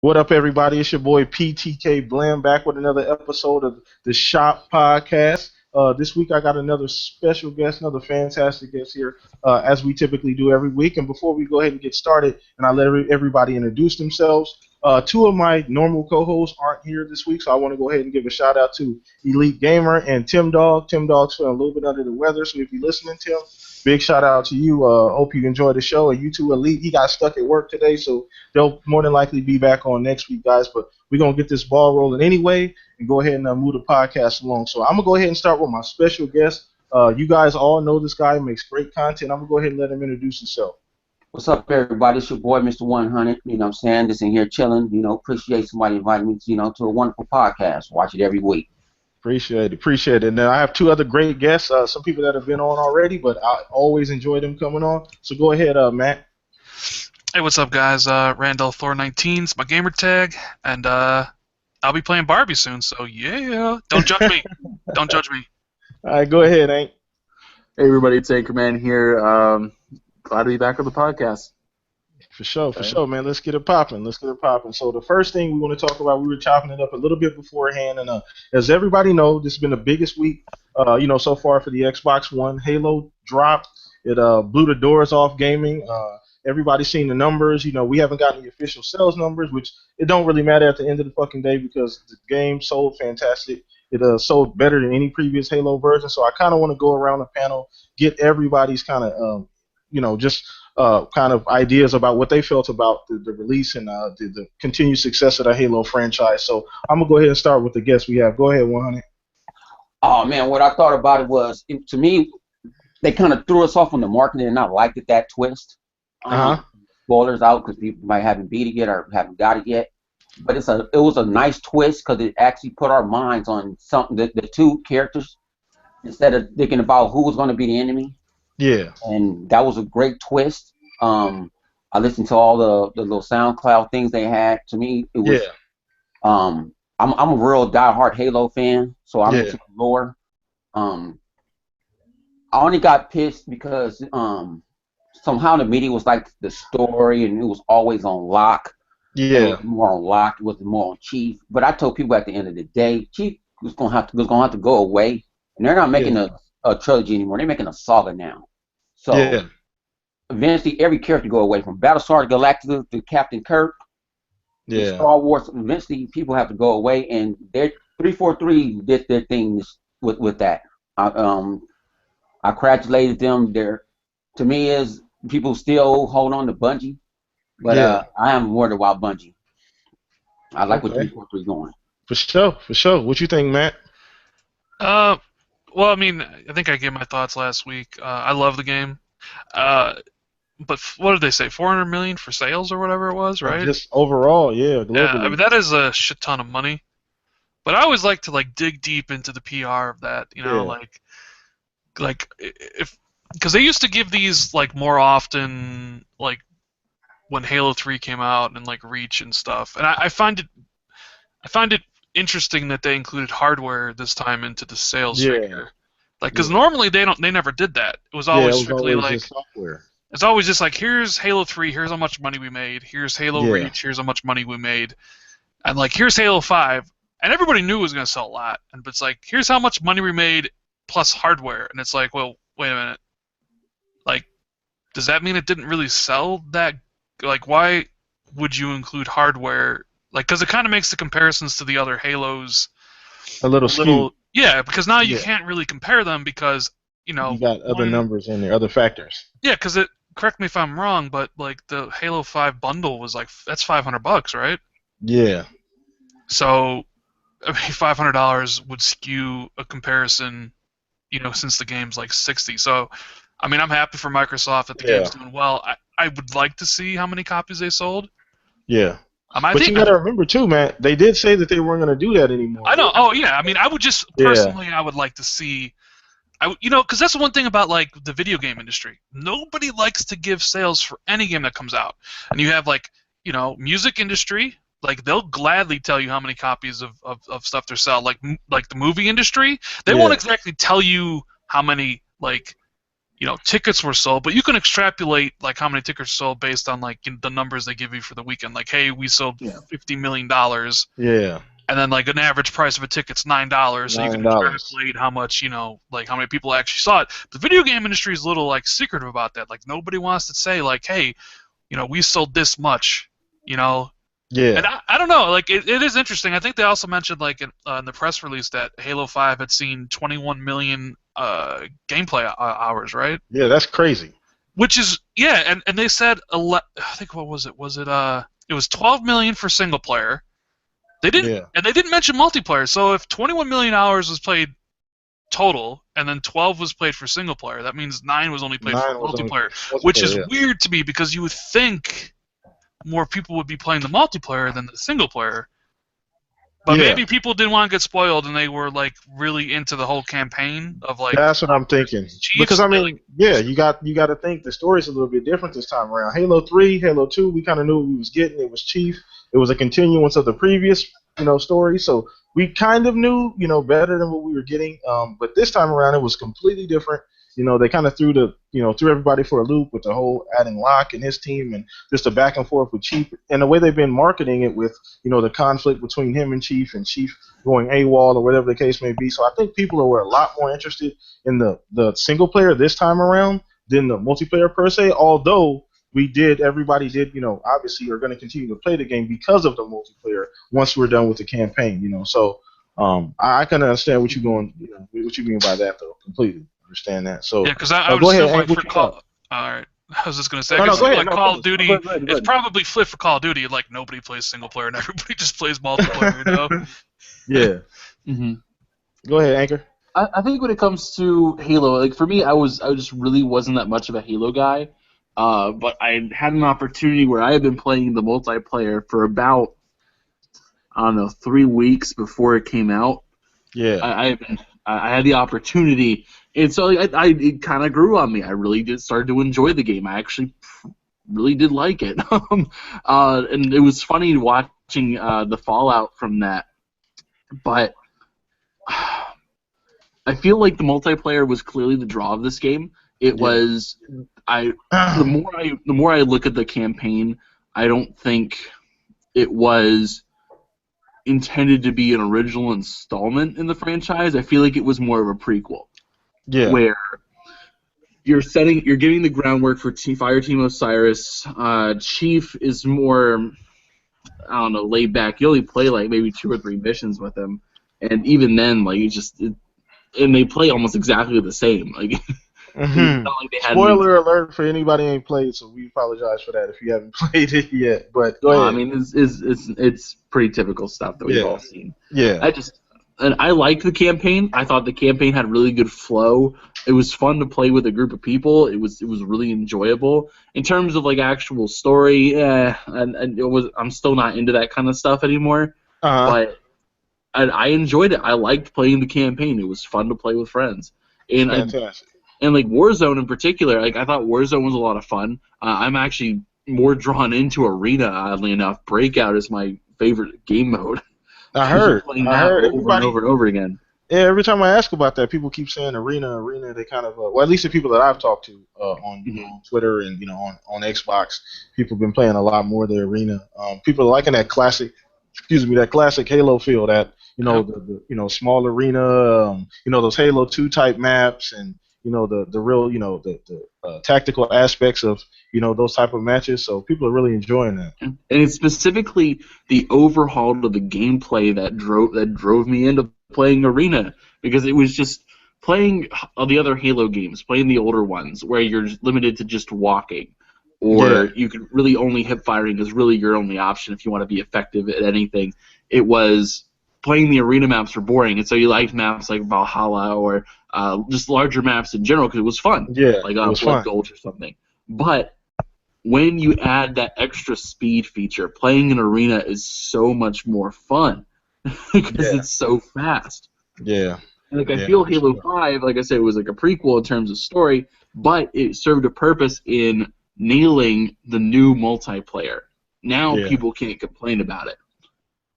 What up, everybody? It's your boy PTK Bland back with another episode of the Shop Podcast. This week I got another special guest, another fantastic guest here, as we typically do every week. And before we go ahead and get started, and I let everybody introduce themselves, two of my normal co-hosts aren't here this week, so I want to go ahead and give a shout out to Elite Gamer and Tim Dog. Tim Dog's feeling a little bit under the weather, so if you're listening, Tim, big shout out to you. Hope you enjoy the show. And you two, Elite, he got stuck at work today, so they'll more than likely be back on next week, guys. But we're going to get this ball rolling anyway and go ahead and move the podcast along. So I'm going to go ahead and start with my special guest. You guys all know this guy makes great content. I'm going to go ahead and let him introduce himself. What's up, everybody? It's your boy, Mr. 100. You know what I'm saying? Just in here chilling. Appreciate somebody inviting me, to a wonderful podcast. Watch it every week. Appreciate it. And then I have two other great guests, some people that have been on already, but I always enjoy them coming on. So go ahead, Matt. Hey, what's up, guys? Randall Thor 19 is my gamer tag, and I'll be playing Barbie soon. So yeah, don't judge me. Don't judge me. All right, go ahead, Hank. Hey everybody, it's Anchorman here. Glad to be back on the podcast. For sure, man. Let's get it popping. So the first thing we want to talk about, we were chopping it up a little bit beforehand, and as everybody knows, this has been the biggest week, so far for the Xbox One. Halo dropped. It blew the doors off gaming. Everybody's seen the numbers. We haven't gotten the official sales numbers, which it don't really matter at the end of the fucking day because the game sold fantastic. It sold better than any previous Halo version. So I kind of want to go around the panel, get everybody's kind of, kind of ideas about what they felt about the release and the continued success of the Halo franchise. So I'm gonna go ahead and start with the guests we have. Go ahead, 100. Oh man, what I thought about it was, to me, they kind of threw us off on the marketing, and I liked it, that twist. Spoilers out because people might haven't beat it yet or haven't got it yet. But it was a nice twist because it actually put our minds on something. The two characters, instead of thinking about who was going to be the enemy. Yeah. And that was a great twist. I listened to all the little SoundCloud things they had. To me, it was. Yeah. I'm a real diehard Halo fan, so I'm into the lore. I only got pissed because somehow the media was like the story, and it was always on lock. Yeah. It was more on lock. It was more on Chief. But I told people at the end of the day, Chief was gonna have to go away, and they're not making a trilogy anymore. They're making a saga now. So eventually, every character go away from Battlestar Galactica to Captain Kirk. Yeah. Star Wars. Eventually, people have to go away, and their 343 did their thing with that. I congratulated them. To me, is people still hold on to Bungie, but I am worried about Bungie. I like what 343 going. For sure. What you think, Matt? Well, I mean, I think I gave my thoughts last week. I love the game. But what did they say? 400 million for sales or whatever it was, right? Just overall, globally. Yeah, I mean that is a shit ton of money. But I always like to dig deep into the PR of that, like if because they used to give these more often, when Halo 3 came out and Reach and stuff. And I find it interesting that they included hardware this time into the sales figure. Because normally they never did that. It was always strictly software. It's always just here's Halo 3, here's how much money we made. Here's Halo Reach, here's how much money we made. And here's Halo 5. And everybody knew it was going to sell a lot. And it's here's how much money we made plus hardware. And it's well, wait a minute. Does that mean it didn't really sell that? Why would you include hardware? Because it kind of makes the comparisons to the other Halos a little skewed. Yeah, because now you can't really compare them because, you got other numbers in there, other factors. Yeah, because correct me if I'm wrong, but the Halo 5 bundle was that's $500, right? Yeah. So, I mean, $500 would skew a comparison, since the game's $60. So, I mean, I'm happy for Microsoft that the game's doing well. I would like to see how many copies they sold. Yeah. But you gotta remember too, man. They did say that they weren't gonna do that anymore. I know. Oh yeah. I mean, I would just personally, I would like to see, because that's the one thing about the video game industry. Nobody likes to give sales for any game that comes out, and you have music industry. They'll gladly tell you how many copies of stuff they're selling. Like the movie industry, they won't exactly tell you how many tickets were sold, but you can extrapolate like how many tickets are sold based on like the numbers they give you for the weekend. Like, hey, we sold $50 million. Yeah. And then like an average price of a ticket's $9, so you can $9. extrapolate how much, like how many people actually saw it. The video game industry is a little like secretive about that. Like nobody wants to say like, hey, we sold this much, Yeah. And I don't know, like it is interesting. I think they also mentioned like in the press release that Halo 5 had seen 21 million gameplay hours, right? Yeah, that's crazy. Which is and they said I think what was it? Was it it was 12 million for single player. They didn't mention multiplayer. So if 21 million hours was played total, and then 12 was played for single player, that means 9 was only played for multiplayer, which is weird to me because you would think more people would be playing the multiplayer than the single player. But maybe people didn't want to get spoiled, and they were like really into the whole campaign of like. That's what I'm thinking. Chiefs, because you got to think the story's a little bit different this time around. Halo 3, Halo 2, we kind of knew what we was getting. It was Chief. It was a continuance of the previous, story. So we kind of knew, better than what we were getting. But this time around, it was completely different. They kind of threw everybody for a loop with the whole adding Locke and his team and just the back and forth with Chief. And the way they've been marketing it with, the conflict between him and Chief going AWOL or whatever the case may be. So I think people were a lot more interested in the single player this time around than the multiplayer per se, although everybody did, obviously are going to continue to play the game because of the multiplayer once we're done with the campaign, So I can understand what what you mean by that, though, completely. Understand that. So yeah, because I would assume like for Call. All right, I was just gonna say Call of Duty, it's probably flipped for Call of Duty. Like nobody plays single player and everybody just plays multiplayer. Yeah. Mm-hmm. Go ahead, Anchor. I think when it comes to Halo, like for me, I just really wasn't that much of a Halo guy. But I had an opportunity where I had been playing the multiplayer for about 3 weeks before it came out. Yeah. I had the opportunity, and so it kind of grew on me. I really did start to enjoy the game. I actually really did like it, and it was funny watching the fallout from that. But I feel like the multiplayer was clearly the draw of this game. It was the more I look at the campaign, I don't think it was intended to be an original installment in the franchise. I feel like it was more of a prequel. Yeah. Where you're giving the groundwork for Fire Team Osiris. Chief is more, I don't know, laid back. You only play like maybe 2 or 3 missions with him, and even then, like and they play almost exactly the same. Like. Mm-hmm. Like spoiler alert for anybody who ain't played, so we apologize for that if you haven't played it yet. But go ahead. I mean, it's pretty typical stuff that we've all seen. Yeah. I liked the campaign. I thought the campaign had really good flow. It was fun to play with a group of people. It was really enjoyable. In terms of like actual story, I'm still not into that kind of stuff anymore. But I enjoyed it. I liked playing the campaign. It was fun to play with friends. And fantastic. And like Warzone in particular, like I thought Warzone was a lot of fun. I'm actually more drawn into Arena, oddly enough. Breakout is my favorite game mode. I heard over and over again. Yeah, every time I ask about that, people keep saying Arena. They kind of, well, at least the people that I've talked to on Twitter and on Xbox, people have been playing a lot more of the Arena. People are liking that classic Halo feel, that the small arena, those Halo 2 type maps, and the real the tactical aspects of those type of matches. So people are really enjoying that. And it's specifically the overhaul of the gameplay that drove me into playing Arena, because it was just playing the other Halo games, playing the older ones where you're limited to just walking, or you could really only hip firing is really your only option if you want to be effective at anything. It was playing the Arena maps were boring, and so you liked maps like Valhalla or just larger maps in general because it was fun. Yeah, like Blood Gold or something. But when you add that extra speed feature, playing an Arena is so much more fun because it's so fast. Yeah. Like I feel Halo 5, like I said, it was like a prequel in terms of story, but it served a purpose in nailing the new multiplayer. Now people can't complain about it.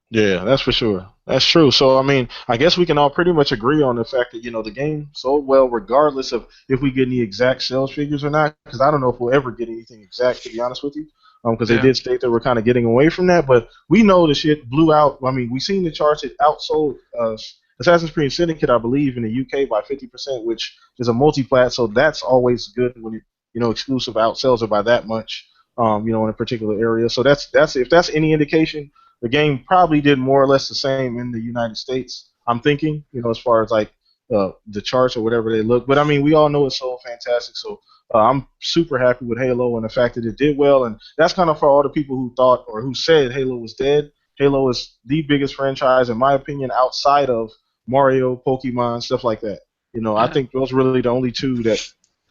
Yeah, that's for sure. That's true. So I mean, I guess we can all pretty much agree on the fact that the game sold well, regardless of if we get any exact sales figures or not. Because I don't know if we'll ever get anything exact, to be honest with you. Because they Yeah. did state that we're kind of getting away from that, but we know the shit blew out. I mean, we seen the charts. It outsold Assassin's Creed Syndicate, I believe, in the UK by 50%, which is a multi-plat. So that's always good when exclusive outsells it by that much. In a particular area. So that's if that's any indication, the game probably did more or less the same in the United States. I'm thinking, as far as like the charts or whatever they look. But I mean, we all know it's so fantastic. So I'm super happy with Halo and the fact that it did well. And that's kind of for all the people who thought or who said Halo was dead. Halo is the biggest franchise, in my opinion, outside of Mario, Pokemon, stuff like that. I think those are really the only two that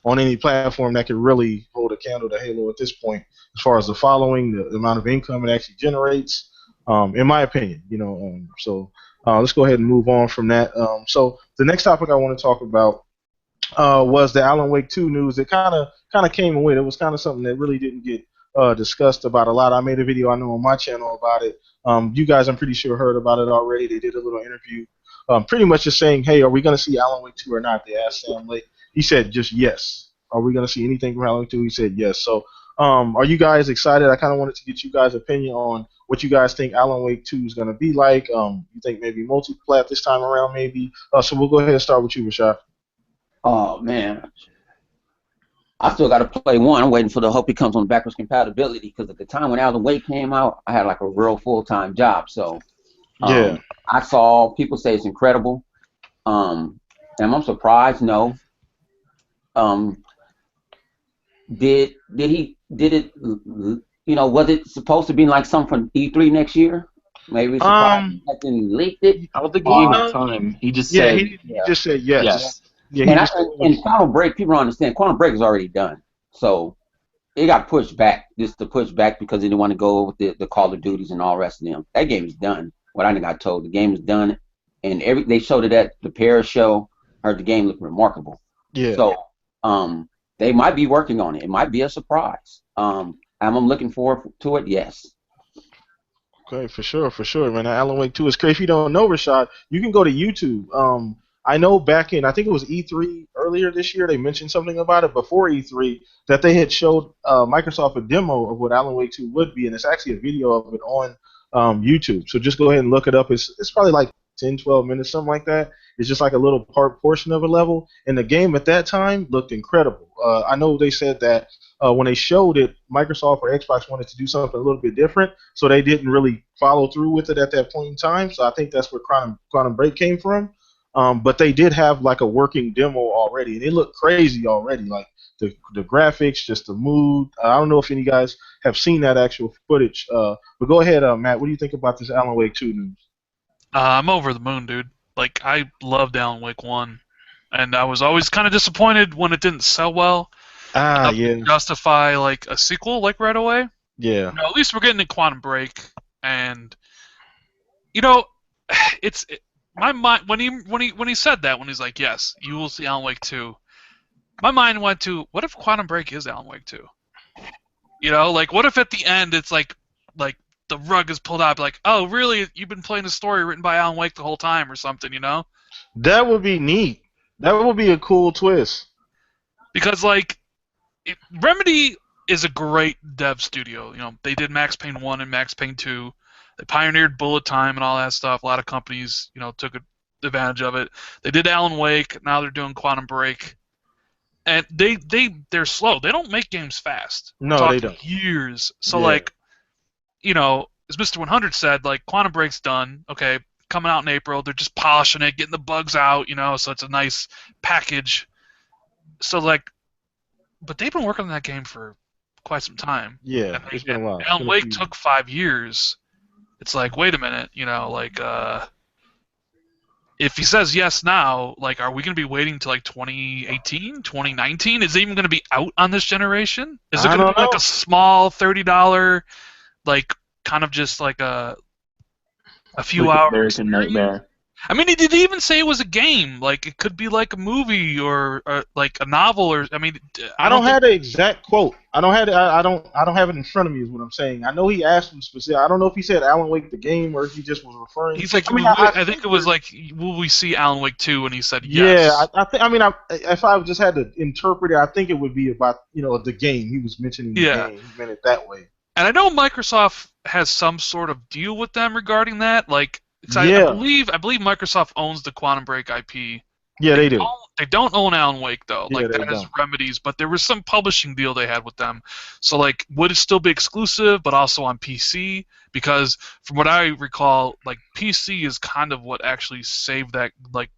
on any platform that can really hold a candle to Halo at this point, as far as the following, the amount of income it actually generates, in my opinion. So let's go ahead and move on from that. So the next topic I want to talk about was the Alan Wake 2 news. It kind of came and went. It was kind of something that really didn't get discussed about a lot. I made a video I know on my channel about it. You guys, I'm pretty sure, heard about it already. They did a little interview, pretty much just saying, hey, are we going to see Alan Wake 2 or not? They asked Sam Lake. He said just yes. Are we going to see anything from Alan Wake 2? He said yes. So are you guys excited? I kind of wanted to get you guys' opinion on what you guys think Alan Wake 2 is going to be like. You think maybe multi-plat this time around, maybe? So we'll go ahead and start with you, Rashad. Oh, man. I still got to play one. I'm waiting for the hope he comes on backwards compatibility because at the time when Alan Wake came out, I had like a real full-time job. So yeah, I saw people say it's incredible. And I'm surprised. No. Did it? Was it supposed to be like something from E3 next year? Maybe surprised that they leaked it. I don't think he gave time. He just said he just said yes. Yes. Yeah, and Quantum Break, people don't understand. Quantum Break is already done, so it got pushed back. Just to push back because they didn't want to go with the Call of Duties and all the rest of them. That game is done. What I got told, the game is done, and they showed it at the Paris show. Heard the game looked remarkable. Yeah. So they might be working on it. It might be a surprise. Am I looking forward to it? Yes. Okay, for sure, man. Alan Wake 2 is crazy. If you don't know, Rashad, you can go to YouTube. I know back in, I think it was E3 earlier this year, they mentioned something about it before E3 that they had showed Microsoft a demo of what Alan Wake 2 would be, and it's actually a video of it on YouTube. So just go ahead and look it up. It's probably like 10, 12 minutes, something like that. It's just like a little portion of a level, and the game at that time looked incredible. I know they said that when they showed it, Microsoft or Xbox wanted to do something a little bit different, so they didn't really follow through with it at that point in time. So I think that's where Quantum Break came from. But they did have like a working demo already, and it looked crazy already. Like the graphics, just the mood. I don't know if any guys have seen that actual footage. But go ahead, Matt. What do you think about this Alan Wake 2 news? I'm over the moon, dude. Like, I loved Alan Wake 1, and I was always kind of disappointed when it didn't sell well. Yeah. To justify like a sequel like right away. Yeah. At least we're getting a Quantum Break, and my mind when he said that, when he's like, yes, you will see Alan Wake 2, my mind went to, what if Quantum Break is Alan Wake 2? Like, what if at the end it's like the rug is pulled out, like, oh really, you've been playing a story written by Alan Wake the whole time or something, That would be neat. That would be a cool twist. Because Remedy is a great dev studio. They did Max Payne 1 and Max Payne 2. They pioneered bullet time and all that stuff. A lot of companies, took advantage of it. They did Alan Wake. Now they're doing Quantum Break. And they're slow. They don't make games fast. No, they don't. Years. So, as Mr. 100 said, Quantum Break's done. Okay, coming out in April. They're just polishing it, getting the bugs out, so it's a nice package. So, but they've been working on that game for quite some time. Yeah, it's been a while. Alan Wake took 5 years. It's like, wait a minute, if he says yes now, are we going to be waiting till 2018, 2019? Is it even going to be out on this generation? Is it going to be a small $30, kind of just a few hours? American Nightmare. I mean, he didn't even say it was a game. Like, it could be like a movie or like a novel, or I mean, I don't have the exact quote. I don't have it. I don't have it in front of me. Is what I'm saying. I know he asked him specific. I don't know if he said Alan Wake the game or if he just was referring. He's like, I mean, I think it was like, will we see Alan Wake 2? And he said yes. Yeah, I think. I mean, if I just had to interpret it, I think it would be about the game. He was mentioning the game. He meant it that way. And I know Microsoft has some sort of deal with them regarding that. Like, I believe Microsoft owns the Quantum Break IP. Yeah, they do. They don't own Alan Wake though. Yeah, like that has remedies, but there was some publishing deal they had with them. So like, would it still be exclusive, but also on PC? Because from what I recall, like PC is kind of what actually saved that, like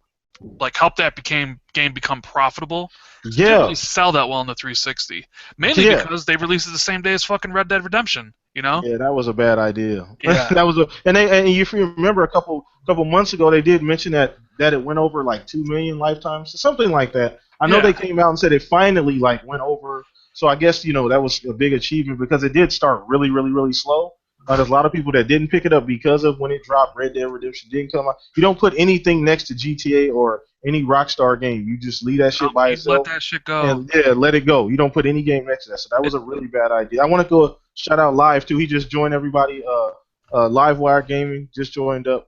helped that game become profitable. So it didn't really sell that well in the 360, mainly because they released it the same day as fucking Red Dead Redemption. Yeah, that was a bad idea. Yeah. That was and if you remember a couple months ago, they did mention that it went over like 2 million lifetimes, something like that. I know they came out and said it finally like went over. So I guess that was a big achievement because it did start really, really, really slow. There's a lot of people that didn't pick it up because of when it dropped. Red Dead Redemption didn't come out. You don't put anything next to GTA or any Rockstar game. You just leave that shit by itself. Let that shit go. And let it go. You don't put any game next to that. So that was a really bad idea. I want to go shout out Live too. He just joined everybody. Livewire Gaming just joined up.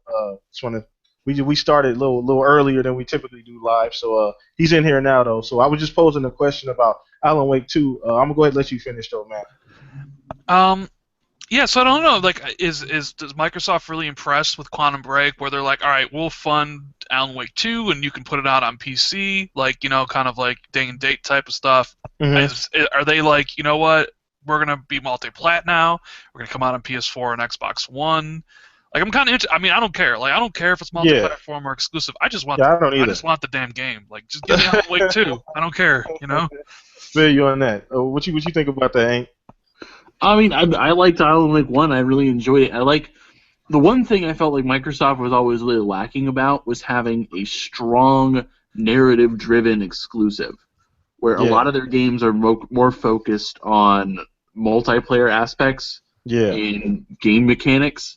We started a little earlier than we typically do live. So he's in here now though. So I was just posing a question about Alan Wake 2. I'm gonna go ahead and let you finish though, man. Yeah, so I don't know. Like, does Microsoft really impressed with Quantum Break, where they're like, all right, we'll fund Alan Wake 2, and you can put it out on PC, like kind of like day and date type of stuff. Mm-hmm. Are they like, you know what? We're gonna be multi-plat now. We're gonna come out on PS4 and Xbox One. Like, I'm kind of I mean, I don't care. Like, I don't care if it's multi-platform or exclusive. I just want. I just want the damn game. Like, just give me Alan Wake 2. I don't care. Feel you on that. What you think about that, Hank? I mean, I liked Alan Wake 1. I really enjoyed it. The one thing I felt like Microsoft was always really lacking about was having a strong narrative-driven exclusive, where a lot of their games are more focused on multiplayer aspects and game mechanics.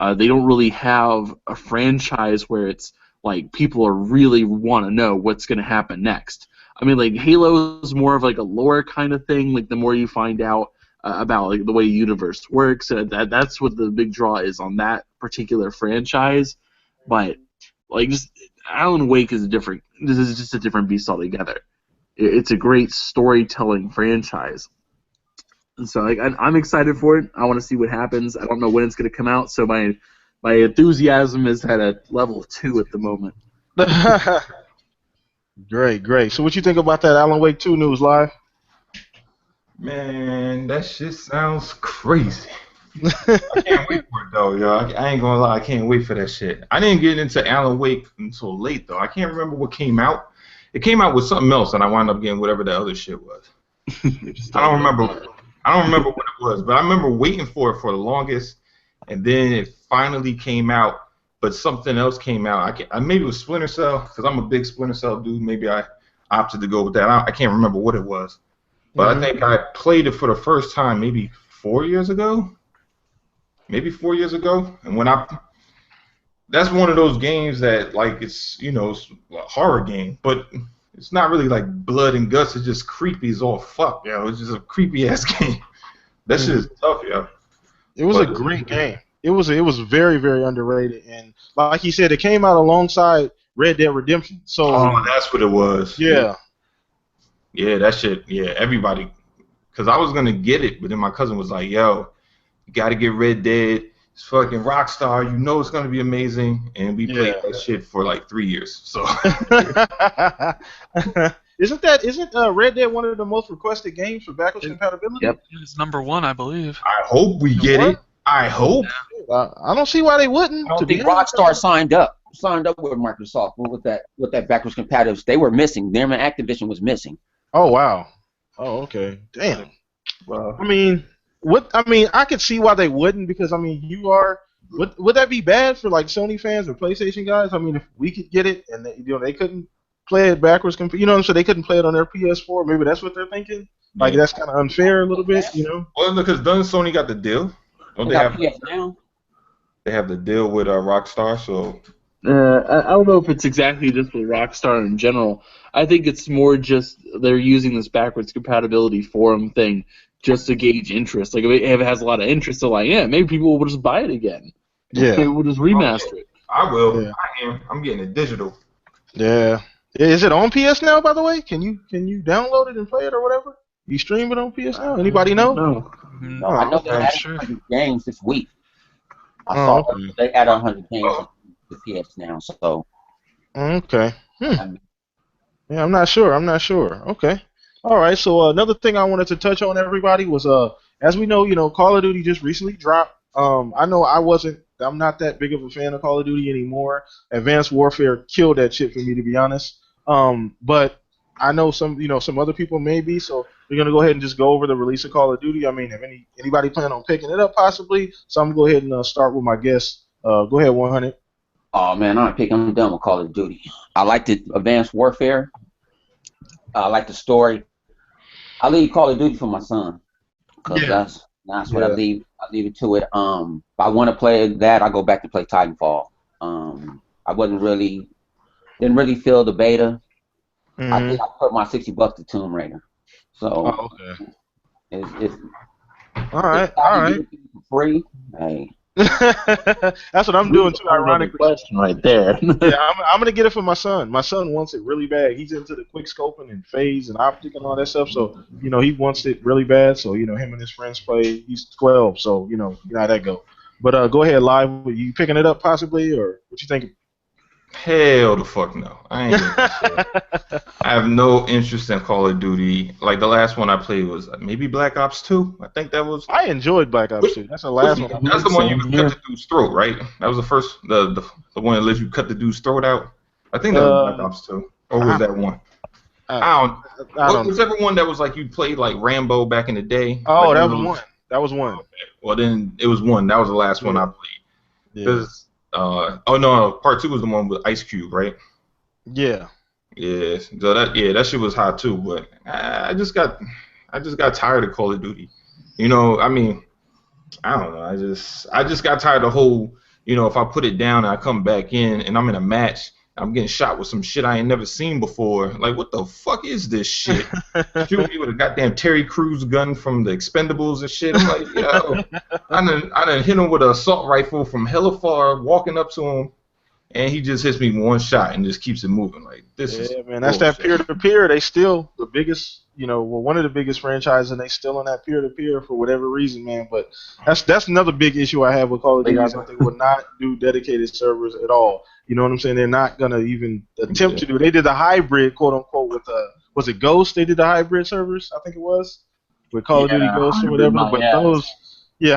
They don't really have a franchise where it's like people really want to know what's going to happen next. I mean, like Halo is more of like a lore kind of thing. Like the more you find out about like the way the universe works, that's what the big draw is on that particular franchise. But like, just Alan Wake is different. This is just a different beast altogether. It's a great storytelling franchise. And so like, I'm excited for it. I want to see what happens. I don't know when it's going to come out, so my enthusiasm is at a level 2 at the moment. Great. So what you think about that Alan Wake 2 news, Live? Man, that shit sounds crazy. I can't wait for it though, yo. I ain't gonna lie, I can't wait for that shit. I didn't get into Alan Wake until late though. I can't remember what came out. It came out with something else, and I wound up getting whatever that other shit was. I don't remember what it was, but I remember waiting for it for the longest, and then it finally came out. But something else came out. Maybe it was Splinter Cell, because I'm a big Splinter Cell dude. Maybe I opted to go with that. I can't remember what it was. But I think I played it for the first time maybe 4 years ago. And that's one of those games that like it's it's a horror game, but it's not really like blood and guts. It's just creepy as all fuck, yo. It's just a creepy ass game. That shit is tough, yo. It was a great game. It was very, very underrated, and like he said, it came out alongside Red Dead Redemption. So that's what it was. Yeah. Yeah, that shit. Yeah, everybody. Because I was gonna get it, but then my cousin was like, "Yo, you gotta get Red Dead. It's fucking Rockstar. You know it's gonna be amazing." And we played that shit for like 3 years. So. Isn't Red Dead one of the most requested games for backwards compatibility? Yep. It's number 1, I believe. I hope we get it. I hope. I don't see why they wouldn't. I don't think Rockstar signed up with Microsoft with that backwards compatibility. They were missing. Their Activision was missing. Oh wow. Oh okay. Damn. Well, I could see why they wouldn't, because would that be bad for like Sony fans or PlayStation guys? I mean, if we could get it and they couldn't play it backwards, so they couldn't play it on their PS4. Maybe that's what they're thinking. Like that's kind of unfair a little bit, Well, because doesn't Sony got the deal? Don't they have? PS now? They have the deal with Rockstar, so. I don't know if it's exactly just with Rockstar in general. I think it's more just they're using this backwards compatibility forum thing just to gauge interest. Like, if it has a lot of interest, so like, yeah, maybe people will just buy it again. Yeah. Maybe we'll just remaster it. I will. Yeah. I am. I'm getting it digital. Yeah. Is it on PS now, by the way? Can you download it and play it or whatever? You stream it on PS now? Anybody know? No. Oh, I know they okay. added 100 games this week. I saw okay. they added 100 games to PS now, so. Okay. I mean, Yeah, I'm not sure. Okay. All right. So another thing I wanted to touch on, everybody, was as we know, Call of Duty just recently dropped. I know I'm not that big of a fan of Call of Duty anymore. Advanced Warfare killed that shit for me, to be honest. But I know some other people may be. So we're gonna go ahead and just go over the release of Call of Duty. I mean, if anybody plan on picking it up, possibly. So I'm gonna go ahead and start with my guest. Go ahead, 100. oh man, I'm done with Call of Duty. I like the Advanced Warfare. I like the story. I leave Call of Duty for my son, because that's what I leave it to it. If I want to play that, I go back to play Titanfall. I didn't really feel the beta. Mm-hmm. I think I put my $60 to Tomb Raider. So okay. it's All right. for free. Hey. That's what I'm doing too. Ironically, question right there. yeah, I'm gonna get it for my son. My son wants it really bad. He's into the quick scoping and phase and optic and all that stuff. So he wants it really bad. So him and his friends play. He's 12, so you know how that go. But go ahead, live. Are you picking it up possibly, or what you think? Hell the fuck no. I ain't getting that shit. I have no interest in Call of Duty. Like, the last one I played was maybe Black Ops 2. I think that was. I enjoyed Black Ops 2. That's the last one. That's the one you could cut the dude's throat, right? That was the first, the one that lets you cut the dude's throat out. I think that was Black Ops 2. Or was that one? I don't. Whichever one that was like you played like Rambo back in the day. Oh, like that was one. That was one. Okay. Well, then it was one. That was the last one I played. Yeah. Oh no, part 2 was the one with Ice Cube, right? Yeah. Yeah. So that shit was hot too. But I just got tired of Call of Duty. I mean, I don't know. I just got tired of the whole. If I put it down and I come back in and I'm in a match, I'm getting shot with some shit I ain't never seen before. Like, what the fuck is this shit? Shooting me with a goddamn Terry Crews gun from the Expendables and shit. I'm like, yo, I done hit him with an assault rifle from hella far, walking up to him, and he just hits me with one shot and just keeps it moving. Like, this is man, that's that peer-to-peer. They still the biggest, one of the biggest franchises, and they still on that peer-to-peer for whatever reason, man. But that's another big issue I have with Call of Duty. They will not do dedicated servers at all. You know what I'm saying? They're not gonna even attempt to do. They did the hybrid, quote unquote, with was it Ghost? They did the hybrid servers, I think it was, with Call of Duty Ghost or whatever. But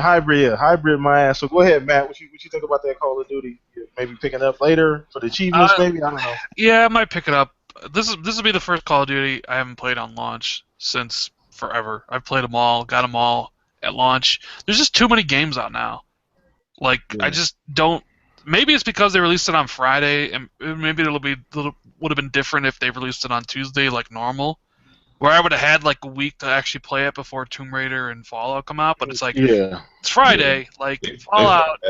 hybrid my ass. So go ahead, Matt. What you think about that Call of Duty? Maybe picking up later for the achievements, maybe. I don't know. Yeah, I might pick it up. This will be the first Call of Duty I haven't played on launch since forever. I've played them all, got them all at launch. There's just too many games out now. Like I just don't. Maybe it's because they released it on Friday, and maybe would have been different if they released it on Tuesday like normal, where I would have had like a week to actually play it before Tomb Raider and Fallout come out. But it's like it's Friday, like Fallout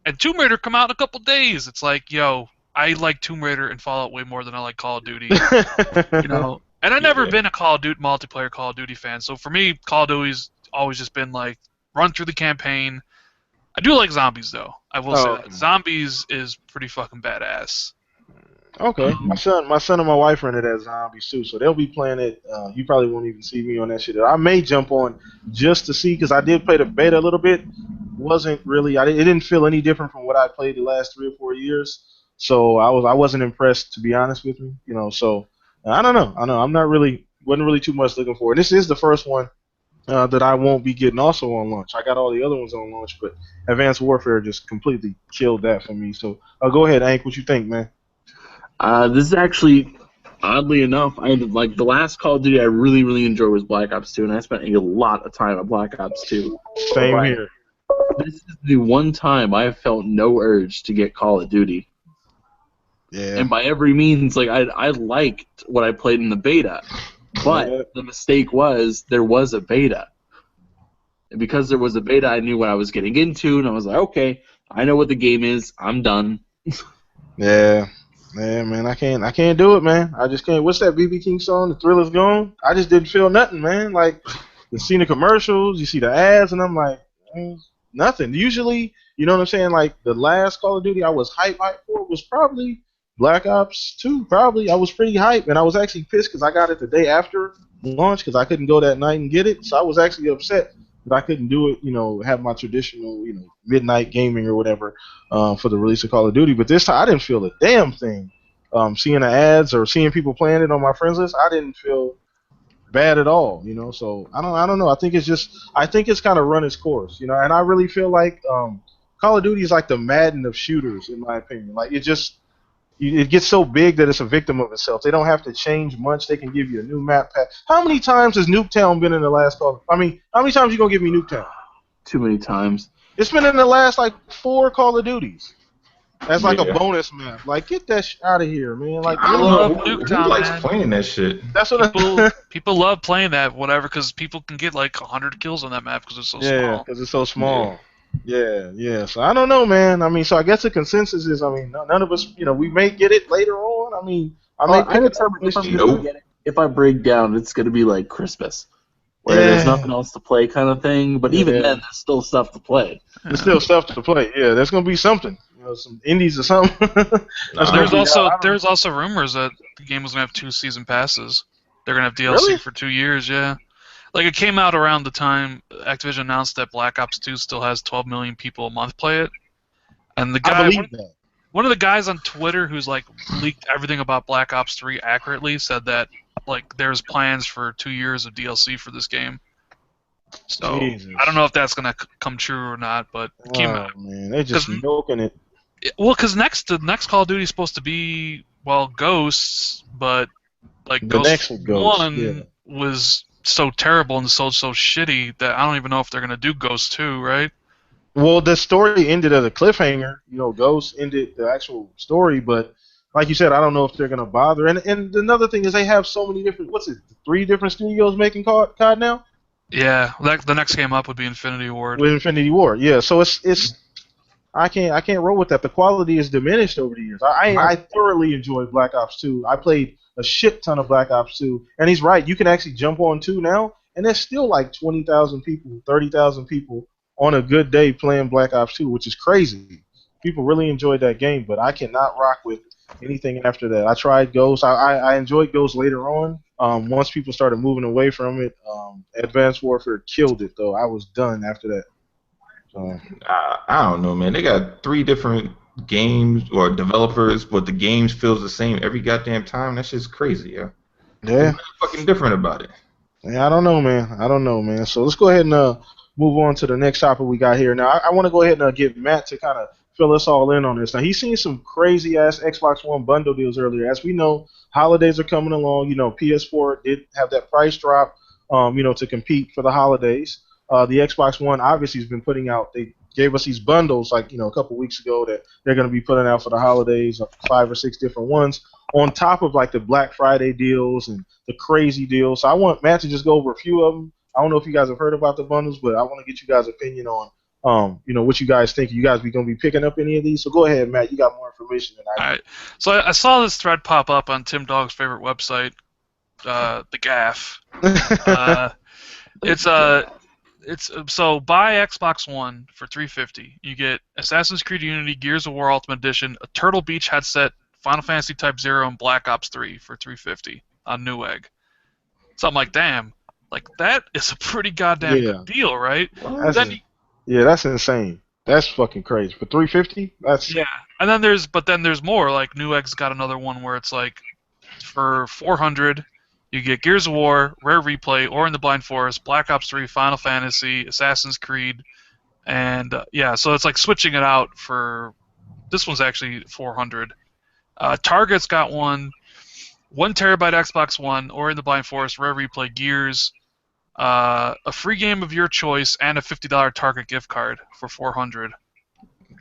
and Tomb Raider come out in a couple days. It's like, yo, I like Tomb Raider and Fallout way more than I like Call of Duty. And I've never been a Call of Duty multiplayer Call of Duty fan. So for me, Call of Duty's always just been like run through the campaign. I do like zombies though. I will say that zombies is pretty fucking badass. Okay, my son and my wife rented that zombies too, so they'll be playing it. You probably won't even see me on that shit. I may jump on just to see, because I did play the beta a little bit. Wasn't really. It didn't feel any different from what I played the last 3 or 4 years. So I wasn't impressed, to be honest with you. So I don't know. I'm not really wasn't really too much looking for. And this is the first one that I won't be getting also on launch. I got all the other ones on launch, but Advanced Warfare just completely killed that for me. So go ahead, Hank. What you think, man? This is actually, oddly enough, like the last Call of Duty I really, really enjoyed was Black Ops 2, and I spent a lot of time on Black Ops 2. Same here. This is the one time I have felt no urge to get Call of Duty. Yeah. And by every means, like I liked what I played in the beta, but the mistake was there was a beta. And because there was a beta, I knew what I was getting into, and I was like, okay, I know what the game is. I'm done. Yeah. Yeah, man, I can't do it, man. I just can't. What's that BB King song? The Thrill Is Gone. I just didn't feel nothing, man. Like, you see the commercials, you see the ads, and I'm like, nothing. Usually, you know what I'm saying? Like the last Call of Duty I was hype for was probably Black Ops 2. Probably I was pretty hype, and I was actually pissed because I got it the day after launch because I couldn't go that night and get it. So I was actually upset that I couldn't do it. You know, have my traditional, midnight gaming or whatever for the release of Call of Duty. But this time I didn't feel a damn thing. Seeing the ads or seeing people playing it on my friends list, I didn't feel bad at all, So I don't know. I think it's kind of run its course, And I really feel like Call of Duty is like the Madden of shooters, in my opinion. Like it gets so big that it's a victim of itself. They don't have to change much. They can give you a new map pack. How many times has Nuketown been in the last Call? I mean, how many times you gonna give me Nuketown? Too many times. It's been in the last like 4 Call of Duties. That's like a Yeah. bonus map. Like, get that out of here, man. Like, I don't People really, love know who Nuketown, likes man. playing that shit. that's what People love playing that, whatever, because people can get like 100 kills on that map because it's so Yeah, small. because it's so small. Yeah. So I don't know, man. I mean, so I guess the consensus is, I mean, none of us, we may get it later on. I mean, I may I pick it up determine if this I'm year. gonna get it. If I break down, it's gonna be like Christmas, where there's nothing else to play, kind of thing. But even Yeah. then, there's still stuff to play. There's still stuff to play. Yeah, there's gonna be something. Some indies or something. That's Nah. gonna There's also rumors that the game was gonna have 2 season passes. They're gonna have DLC Really? for 2 years. Yeah, like it came out around the time Activision announced that Black Ops 2 still has 12 million people a month play it, and the I guy, believe that. one of the guys on Twitter who's like leaked everything about Black Ops 3 accurately said that like there's plans for 2 years of DLC for this game. So Jesus. I don't know if that's gonna come true or not, but it came Oh out. man, they're just 'Cause- milking it. Well, because the next Call of Duty is supposed to be Ghosts, but like The Ghost next Ghost, 1 yeah. was so terrible and so shitty that I don't even know if they're gonna do Ghost 2, right? Well, the story ended as a cliffhanger. Ghost ended the actual story, but like you said, I don't know if they're gonna bother. And another thing is they have so many different. What's it? 3 different studios making COD now Yeah, the next game up would be Infinity Ward. with Infinity War. Yeah, so it's I can't roll with that. The quality is diminished over the years. I thoroughly enjoyed Black Ops 2. I played a shit ton of Black Ops 2, and he's right. You can actually jump on 2 now, and there's still like 20,000 people, 30,000 people on a good day playing Black Ops 2, which is crazy. People really enjoyed that game, but I cannot rock with anything after that. I tried Ghost. I enjoyed Ghost later on. Once people started moving away from it, Advanced Warfare killed it, though. I was done after that. So. I don't know, man. They got 3 different games or developers, but the games feels the same every goddamn time. That shit's crazy, yeah. Yeah. What's fucking different about it? Yeah, I don't know, man. So let's go ahead and move on to the next topic we got here. Now, I want to go ahead and get Matt to kind of fill us all in on this. Now, he's seen some crazy-ass Xbox One bundle deals earlier. As we know, holidays are coming along. PS4 did have that price drop, to compete for the holidays. The Xbox One obviously has been putting out. They gave us these bundles like a couple weeks ago that they're going to be putting out for the holidays, 5 or 6 different ones on top of like the Black Friday deals and the crazy deals. So I want Matt to just go over a few of them. I don't know if you guys have heard about the bundles, but I want to get you guys' opinion on what you guys think. You guys be going to be picking up any of these? So go ahead, Matt. You got more information than I do. All right. So I saw this thread pop up on Tim Dog's favorite website, the Gaff. It's so buy Xbox One for $350. You get Assassin's Creed Unity, Gears of War Ultimate Edition, a Turtle Beach headset, Final Fantasy Type 0, and Black Ops 3 for $350 on Newegg. So I'm like, damn, like that is a pretty goddamn good deal, right? That's insane. That's fucking crazy. For $350, that's And then there's more. Like Newegg's got another one where it's like for $400. You get Gears of War, Rare Replay, Ori and the Blind Forest, Black Ops 3, Final Fantasy, Assassin's Creed, and so it's like switching it out for. This one's actually $400. Target's got 1 terabyte Xbox One, Ori and the Blind Forest, Rare Replay, Gears, a free game of your choice, and a $50 Target gift card for $400.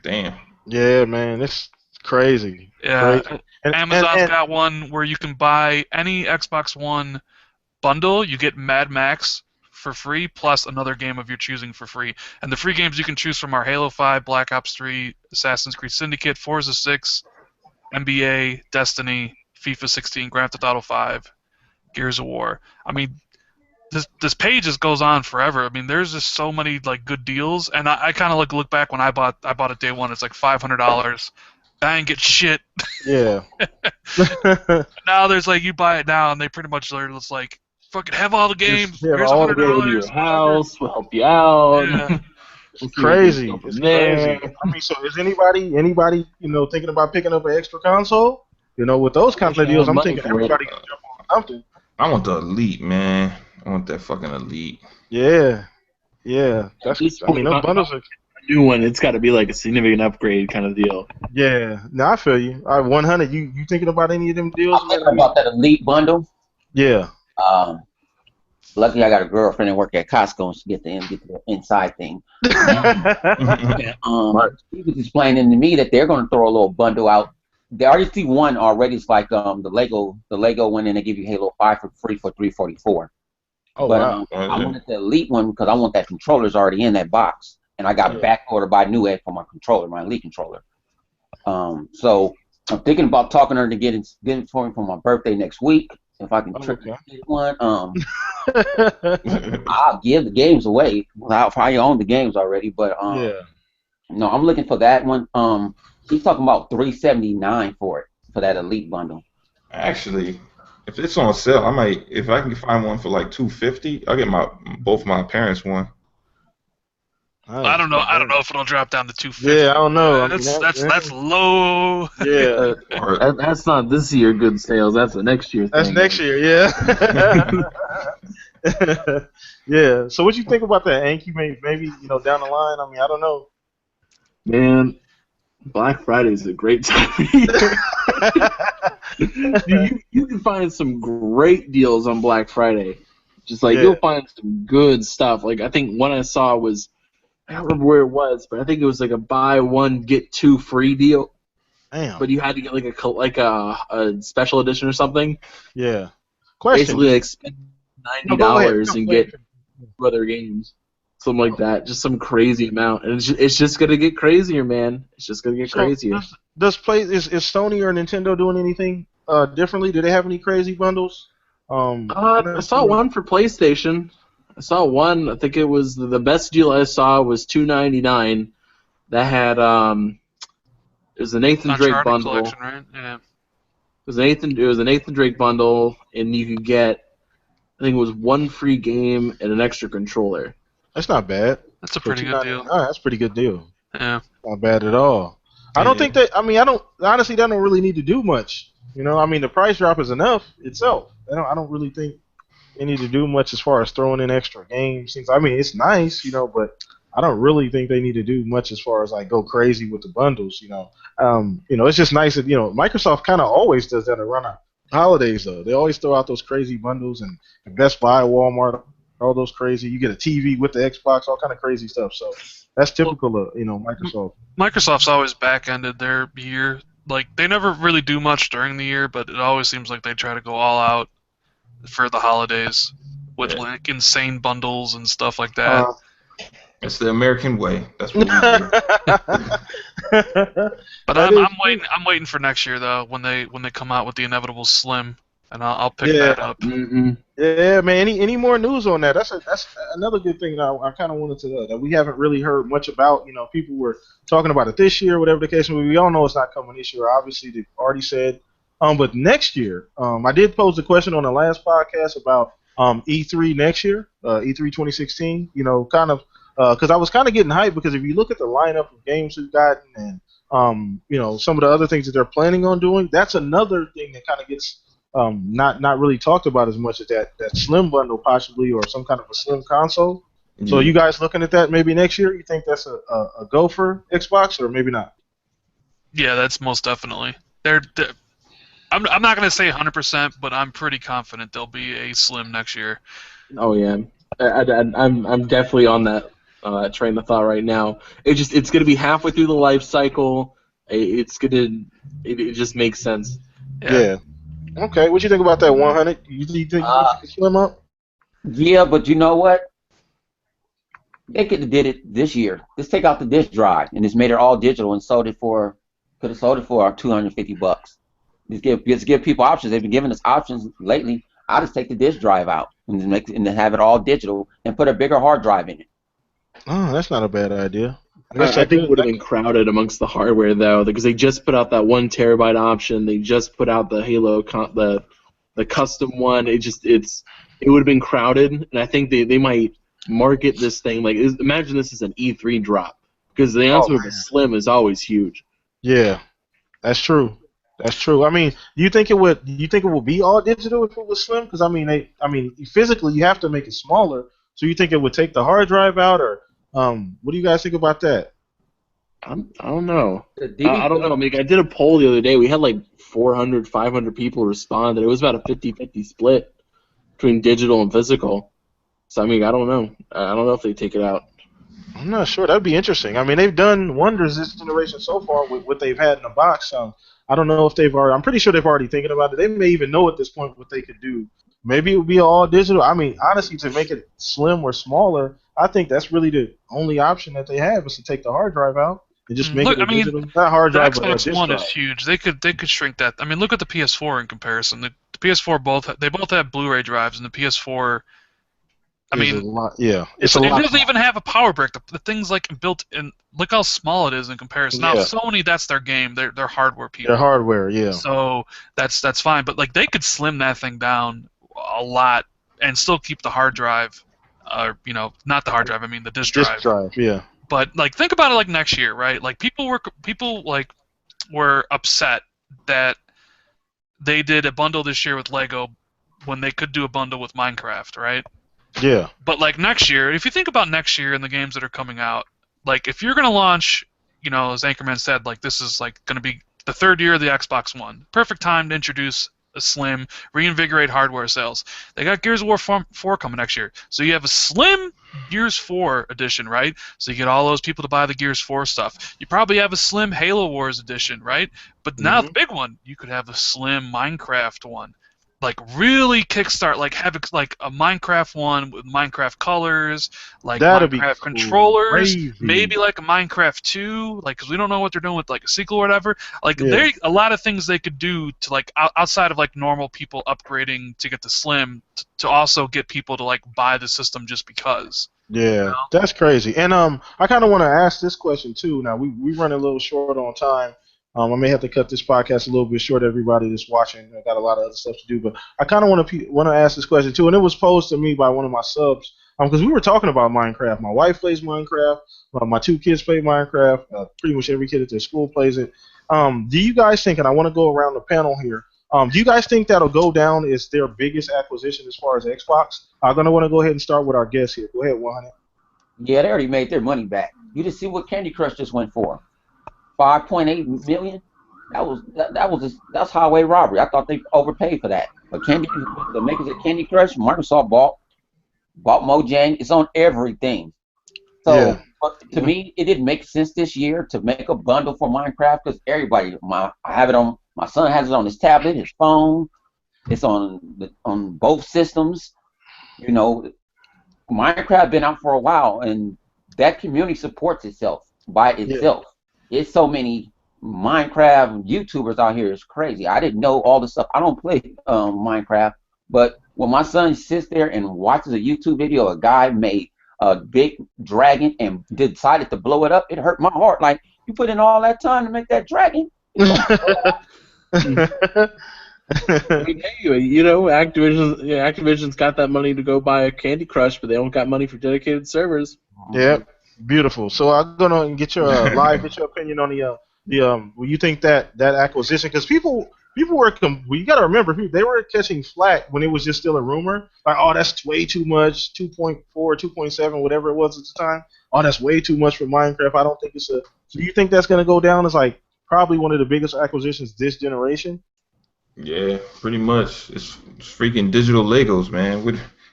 Damn. Yeah, man, it's crazy. Yeah. Crazy. Amazon's got one where you can buy any Xbox One bundle. You get Mad Max for free, plus another game of your choosing for free. And the free games you can choose from are Halo 5, Black Ops 3, Assassin's Creed Syndicate, Forza 6, NBA, Destiny, FIFA 16, Grand Theft Auto 5, Gears of War. I mean, this page just goes on forever. I mean, there's just so many like good deals, and I kind of like look back when I bought it day one. It's like $500. I didn't get shit. Yeah. Now there's like you buy it now, and they pretty much are just like fucking have all the games. Yeah, Here's all the Go to $100. your house. We'll help you out. Yeah. It's crazy. It's there. crazy. I mean, so is anybody thinking about picking up an extra console? With those kind of deals, I'm thinking everybody can jump on something. I want the Elite, man. I want that fucking Elite. Yeah. That's. I mean, those bundles are. New one, it's got to be like a significant upgrade kind of deal. Yeah. No, I feel you. All right, 100. You thinking about any of them deals? I'm thinking about that Elite bundle. Yeah. Luckily, I got a girlfriend that work at Costco and she get the inside thing. She was explaining to me that they're going to throw a little bundle out. The RDC1 already is like the Lego one, and they give you Halo 5 for free for $344. Oh, But wow. I wanted the Elite one because I want that controller's already in that box, and I got back order by Newegg for my controller, my Elite controller. So I'm thinking about talking to her to get it for me for my birthday next week. If I can trick one, I'll give the games away. I'll probably own the games already, but no, I'm looking for that one. She's talking about $379 for that Elite bundle. Actually, if it's on sale, I might. If I can find one for like $250, I'll get both my parents one. I don't know if it'll drop down to $250. Yeah, I don't know. That's low. Yeah. That's not this year good sales. That's the next year thing. That's next year. Yeah. Yeah. So what you think about that, Anki? Maybe down the line. I mean, I don't know. Man, Black Friday is a great time of year. You can find some great deals on Black Friday. Just like you'll find some good stuff. Like I think one I saw was, I don't remember where it was, but I think it was like a buy one get two free deal. Damn. But you had to get like a special edition or something. Yeah. Question. Basically, like spend $90 and get 2 other games, something like that. Just some crazy amount, and it's just gonna get crazier, man. It's just gonna get crazier. Is Sony or Nintendo doing anything differently? Do they have any crazy bundles? I saw one for PlayStation. I saw one. I think it was the best deal I saw was $299. That had it was a Nathan Drake bundle. Collection, right? Yeah. It was a Nathan Drake bundle, and you could get, I think it was one free game and an extra controller. That's not bad. That's a pretty good deal. That's a pretty good deal. Yeah. Not bad at all. I don't think that. I mean, honestly, that don't really need to do much. I mean, the price drop is enough itself. I don't really think they need to do much as far as throwing in extra games. I mean, it's nice, but I don't really think they need to do much as far as like go crazy with the bundles. It's just nice that Microsoft kind of always does that around the holidays though. They always throw out those crazy bundles, and Best Buy, Walmart, all those crazy. You get a TV with the Xbox, all kind of crazy stuff. So that's typical of Microsoft. Microsoft's always back-ended their year. Like they never really do much during the year, but it always seems like they try to go all out for the holidays with like insane bundles and stuff like that. It's the American way. That's what we do. But I'm waiting for next year though, when they come out with the inevitable Slim, and I'll pick that up. Mm-hmm. Yeah, man. Any more news on that? That's another good thing that I kind of wanted to know that we haven't really heard much about. People were talking about it this year, whatever the case may be. We all know it's not coming this year. Obviously, they've already said. But next year, I did pose the question on the last podcast about E3 next year, E3 2016. Kind of because I was kind of getting hyped because if you look at the lineup of games we've gotten and some of the other things that they're planning on doing, that's another thing that kind of gets not really talked about as much as that Slim bundle possibly, or some kind of a Slim console. Mm-hmm. So you guys looking at that maybe next year? You think that's a go for Xbox, or maybe not? Yeah, that's most definitely. I'm not going to say 100%, but I'm pretty confident there'll be a Slim next year. Oh yeah, I'm definitely on that train of thought right now. It's going to be halfway through the life cycle. It just makes sense. Yeah. Okay, what you think about that 100? You think you can Slim up? Yeah, but you know what? They could have did it this year. Just take out the disk drive and just made it all digital and sold it for. Could have sold it for $250. Just give people options. They've been giving us options lately. I just take the disk drive out and then have it all digital and put a bigger hard drive in it. Oh, that's not a bad idea. I think it would have been crowded amongst the hardware though, because they just put out that 1 terabyte option. They just put out the Halo the custom one. It would have been crowded, and I think they might market this thing like, imagine this is an E3 drop, because the announcement of the Slim is always huge. Yeah, that's true. That's true. I mean, do you think it would be all digital if it was Slim? Because I mean, physically you have to make it smaller. So you think it would take the hard drive out, or what do you guys think about that? I don't know. I don't know. I mean, I did a poll the other day. We had like 400, 500 people respond, and it was about a 50-50 split between digital and physical. So I mean, I don't know. I don't know if they take it out. I'm not sure. That'd be interesting. I mean, they've done wonders this generation so far with what they've had in the box. I don't know if they've already. I'm pretty sure they've already thinking about it. They may even know at this point what they could do. Maybe it would be all digital. I mean, honestly, to make it slim or smaller, I think that's really the only option that they have is to take the hard drive out and just make it a digital. Not hard drive, the but a Xbox disk One drive. is huge. They could shrink that. I mean, look at the PS4 in comparison. The PS4 both have Blu-ray drives, and the PS4. I mean, a lot, yeah, it doesn't even have a power brick. The thing's like built in. Look how small it is in comparison. Now Sony, that's their game. They're hardware people. They're hardware, yeah. So that's fine. But like they could slim that thing down a lot and still keep the hard drive. Not the hard drive. I mean the disk drive. Disk drive, yeah. But like think about it like next year, right? Like people were upset that they did a bundle this year with Lego when they could do a bundle with Minecraft, right? Yeah. But like next year, if you think about next year and the games that are coming out, like if you're gonna launch, as Anchorman said, like this is like gonna be the 3rd year of the Xbox One. Perfect time to introduce a Slim, reinvigorate hardware sales. They got Gears of War 4 coming next year. So you have a Slim Gears 4 edition, right? So you get all those people to buy the Gears 4 stuff. You probably have a Slim Halo Wars edition, right? But now the big one, you could have a Slim Minecraft one. Like really kickstart, like have like a Minecraft one with Minecraft colors, like That'd Minecraft cool. controllers, Crazy. maybe like a Minecraft 2, like because we don't know what they're doing with like a sequel or whatever. Like there a lot of things they could do to like outside of like normal people upgrading to get the Slim to also get people to like buy the system just because. Yeah, that's crazy. And I kind of want to ask this question too. Now we run a little short on time. I may have to cut this podcast a little bit short. Everybody that's watching, I got a lot of other stuff to do, but I kind of want to ask this question too. And it was posed to me by one of my subs because we were talking about Minecraft. My wife plays Minecraft. My 2 kids play Minecraft. Pretty much every kid at their school plays it. Do you guys think? And I want to go around the panel here. Do you guys think that'll go down as their biggest acquisition as far as Xbox? I'm gonna want to go ahead and start with our guest here. Go ahead, 100. Yeah, they already made their money back. You just see what Candy Crush just went for. 5.8 million. That's highway robbery. I thought they overpaid for that. But the makers of Candy Crush, Microsoft bought Mojang. It's on everything. So but to me, it didn't make sense this year to make a bundle for Minecraft because everybody. I have it on. My son has it on his tablet, his phone. It's on both systems. Minecraft been out for a while, and that community supports itself by itself. It's so many Minecraft YouTubers out here. It's crazy. I didn't know all the stuff. I don't play Minecraft, but when my son sits there and watches a YouTube video, a guy made a big dragon and decided to blow it up, it hurt my heart. Like, you put in all that time to make that dragon. Activision's got that money to go buy a Candy Crush, but they don't got money for dedicated servers. Yeah. Beautiful. So I'm gonna get your get your opinion on the you think that acquisition, because people were you got to remember they were catching flack when it was just still a rumor, like, oh, that's way too much, 2.4, 2.7, whatever it was at the time. Oh, that's way too much for Minecraft. I don't think it's so do you think that's gonna go down as like probably one of the biggest acquisitions this generation? Yeah, pretty much. It's freaking digital Legos, man.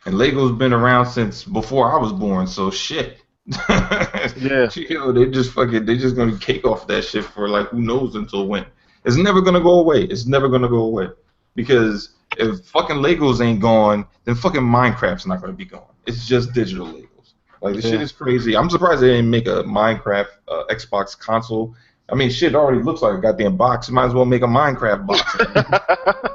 And Legos been around since before I was born, so shit. Yeah. They just gonna cake off that shit for like who knows until when. It's never gonna go away. It's never gonna go away. Because if fucking Legos ain't gone, then fucking Minecraft's not gonna be gone. It's just digital Legos. Like, this shit is crazy. I'm surprised they didn't make a Minecraft Xbox console. I mean, shit already looks like a goddamn box. You might as well make a Minecraft box. You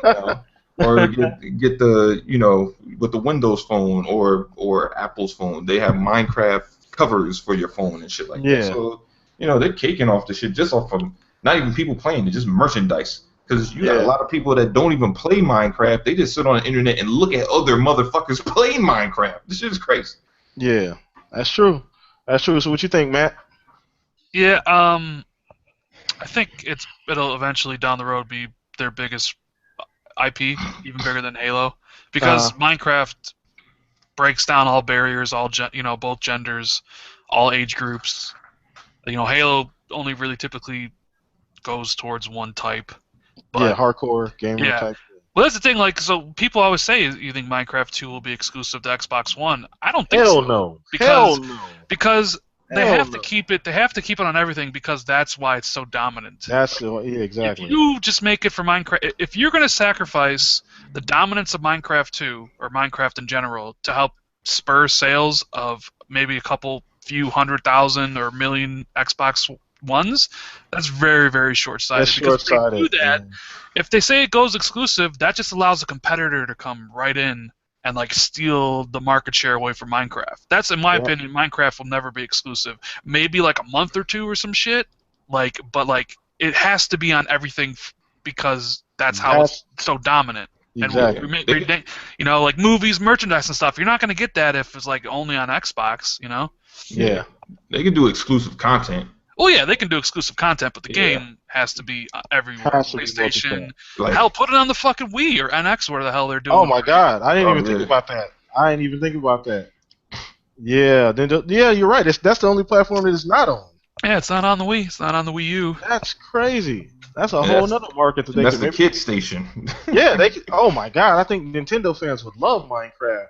know? Or get the, you know, with the Windows phone or Apple's phone, they have Minecraft covers for your phone and shit like that. So, you know, they're caking off the shit just off of not even people playing it, just merchandise. Because you got a lot of people that don't even play Minecraft. They just sit on the internet and look at other motherfuckers playing Minecraft. This shit is crazy. Yeah, that's true. That's true. So what you think, Matt? Yeah, I think it'll eventually down the road be their biggest IP, even bigger than Halo, because Minecraft breaks down all barriers, both genders, all age groups. You know, Halo only really typically goes towards one type. But, hardcore gamer type. Well, that's the thing. Like, so people always say, "You think Minecraft 2 will be exclusive to Xbox One?" I don't think so. No. Because they have to keep it. They have to keep it on everything because that's why it's so dominant. Exactly. If you just make it for Minecraft, if you're going to sacrifice the dominance of Minecraft 2 or Minecraft in general to help spur sales of maybe a few 100,000 or million Xbox Ones, that's very, very short-sighted. That's short-sighted. If they do that, if they say it goes exclusive, that just allows a competitor to come right in and like steal the market share away from Minecraft. That's, in my opinion, Minecraft will never be exclusive. Maybe like a month or two or some shit. But it has to be on everything because that's how it's so dominant. Exactly. And you know, like movies, merchandise, and stuff. You're not gonna get that if it's like only on Xbox. You know. Yeah. They can do exclusive content. Well, yeah, they can do exclusive content, but the game has to be everywhere. PlayStation. Hell, put it on the fucking Wii or NX, where the hell they're doing. Oh my God, I didn't even think about that. Yeah, you're right. That's the only platform that it's not on. Yeah, it's not on the Wii. It's not on the Wii U. That's crazy. That's a whole nother market that they That's the kid station. Yeah, they could. Oh my God, I think Nintendo fans would love Minecraft.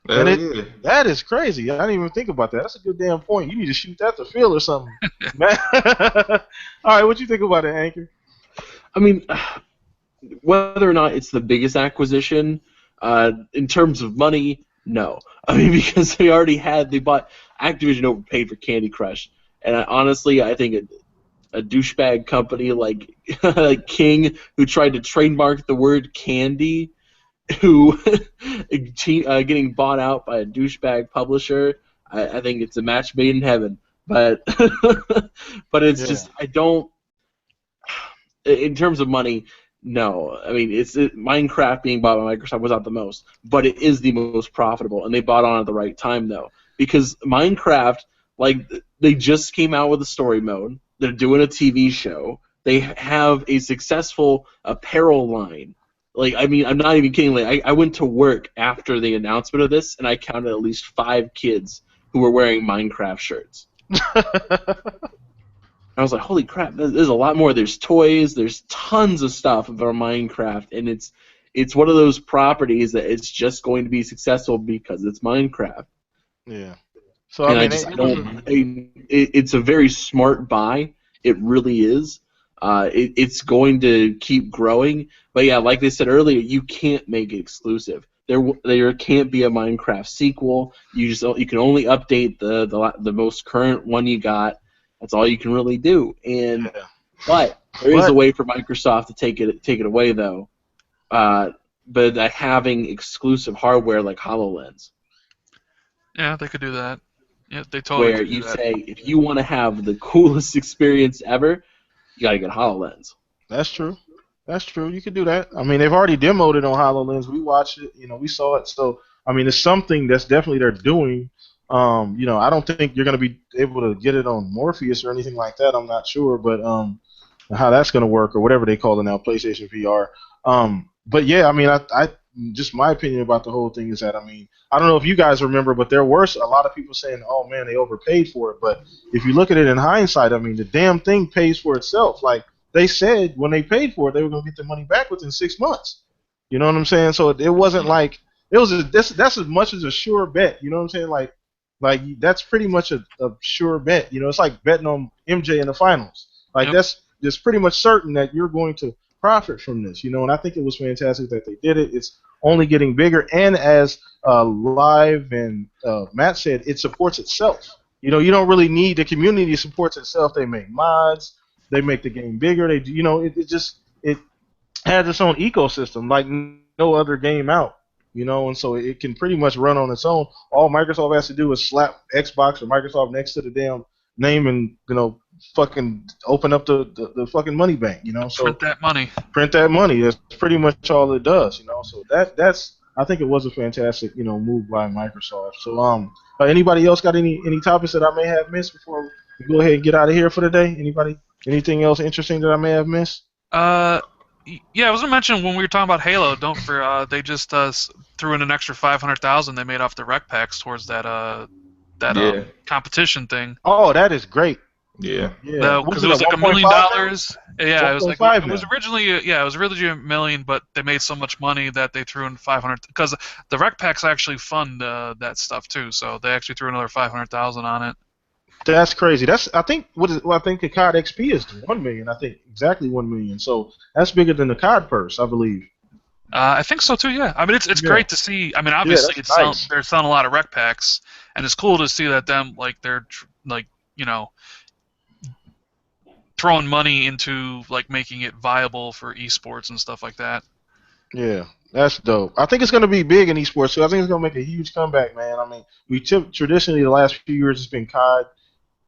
That is crazy. I didn't even think about that. That's a good damn point. You need to shoot that to Phil or something. All right, what you think about it, Anchor? I mean, whether or not it's the biggest acquisition, in terms of money, no. I mean, because they bought Activision overpaid for Candy Crush, and honestly, I think a douchebag company like King, who tried to trademark the word candy, who getting bought out by a douchebag publisher, I think it's a match made in heaven. But it's just, I don't. In terms of money, no. I mean, Minecraft being bought by Microsoft was not the most, but it is the most profitable, and they bought on at the right time though, because Minecraft, they just came out with a story mode. They're doing a TV show. They have a successful apparel line. I mean, I'm not even kidding. I went to work after the announcement of this, and I counted at least 5 kids who were wearing Minecraft shirts. I was like, holy crap, there's a lot more. There's toys. There's tons of stuff about Minecraft, and it's one of those properties that it's just going to be successful because it's Minecraft. Yeah. So it's a very smart buy. It really is. It's going to keep growing, but yeah, like they said earlier, you can't make it exclusive. There can't be a Minecraft sequel. You can only update the most current one you got. That's all you can really do. But there is a way for Microsoft to take it away though. But having exclusive hardware like HoloLens. Yeah, they could do that. Yeah, they totally. Where you say, if you want to have the coolest experience ever, you gotta get HoloLens. That's true. You could do that. I mean, they've already demoed it on HoloLens. We watched it. We saw it. So, I mean, it's something that's definitely they're doing. I don't think you're gonna be able to get it on Morpheus or anything like that. I'm not sure, but how that's gonna work or whatever they call it now, PlayStation VR. But yeah, I mean, I just my opinion about the whole thing is that, I mean, I don't know if you guys remember, but there were a lot of people saying, oh man, they overpaid for it. But if you look at it in hindsight, I mean, the damn thing pays for itself. Like they said when they paid for it, they were going to get their money back within 6 months. You know what I'm saying? So it wasn't like it was. That's as much as a sure bet. You know what I'm saying? Like that's pretty much a sure bet. It's like betting on MJ in the finals. Like that's pretty much certain that you're going to profit from this. And I think it was fantastic that they did it. It's only getting bigger, and as Live and Matt said, it supports itself. You don't really need the community supports itself. They make mods, They make the game bigger. They, it has its own ecosystem like no other game out. And so it can pretty much run on its own. All Microsoft has to do is slap Xbox or Microsoft next to the damn name and fucking open up the fucking money bank. So Print that money. print that money. That's pretty much all it does. So that's I think it was a fantastic move by Microsoft. So anybody else got any topics that I may have missed before we go ahead and get out of here for the day? Anybody? Anything else interesting that I may have missed? Yeah, I was gonna mention when we were talking about Halo. They just threw in an extra $500,000 they made off the rec packs towards that competition thing. Oh, that is great. Yeah. Because it was like $1 million. Yeah, it was like it was originally $1 million, but they made so much money that they threw in 500. Because the rec packs actually fund that stuff too, so they actually threw another 500,000 on it. That's crazy. I think the COD XP is 1 million. I think exactly 1 million. So that's bigger than the COD purse, I believe. I think so too. Yeah. I mean, it's great to see. I mean, obviously they're selling a lot of rec packs, and it's cool to see that they're throwing money into making it viable for esports and stuff like that. Yeah, that's dope. I think it's going to be big in esports, so I think it's going to make a huge comeback, man. I mean, traditionally the last few years it's been COD.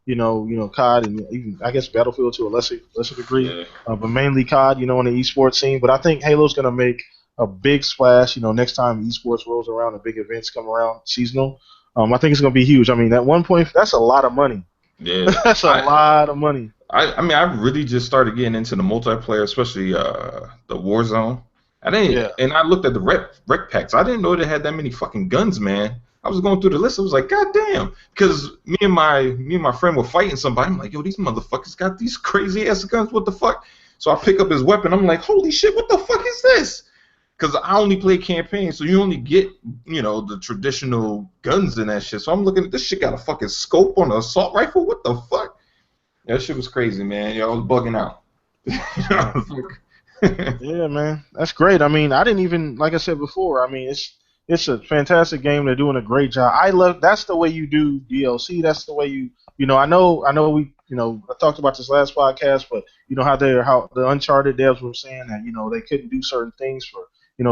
COD and even I guess Battlefield to a lesser degree, but mainly COD, on the esports scene. But I think Halo's gonna make a big splash, next time esports rolls around and big events come around, seasonal. I think it's gonna be huge. I mean, at one point, that's a lot of money. Yeah, that's a lot of money. I mean, I really just started getting into the multiplayer, especially the Warzone. And I looked at the rec packs. I didn't know they had that many fucking guns, man. I was going through the list. I was like, God damn, because me and my friend were fighting somebody. I'm like, yo, these motherfuckers got these crazy ass guns. What the fuck? So I pick up his weapon. I'm like, holy shit, what the fuck is this? Because I only play campaign, so you only get the traditional guns and that shit. So I'm looking at this shit. Got a fucking scope on an assault rifle. What the fuck? That shit was crazy, man. I was bugging out. Yeah, man, that's great. I mean, I didn't even like I said before. I mean, it's a fantastic game. They're doing a great job. That's the way you do DLC. That's the way you I know we I talked about this last podcast, but how the Uncharted devs were saying that they couldn't do certain things for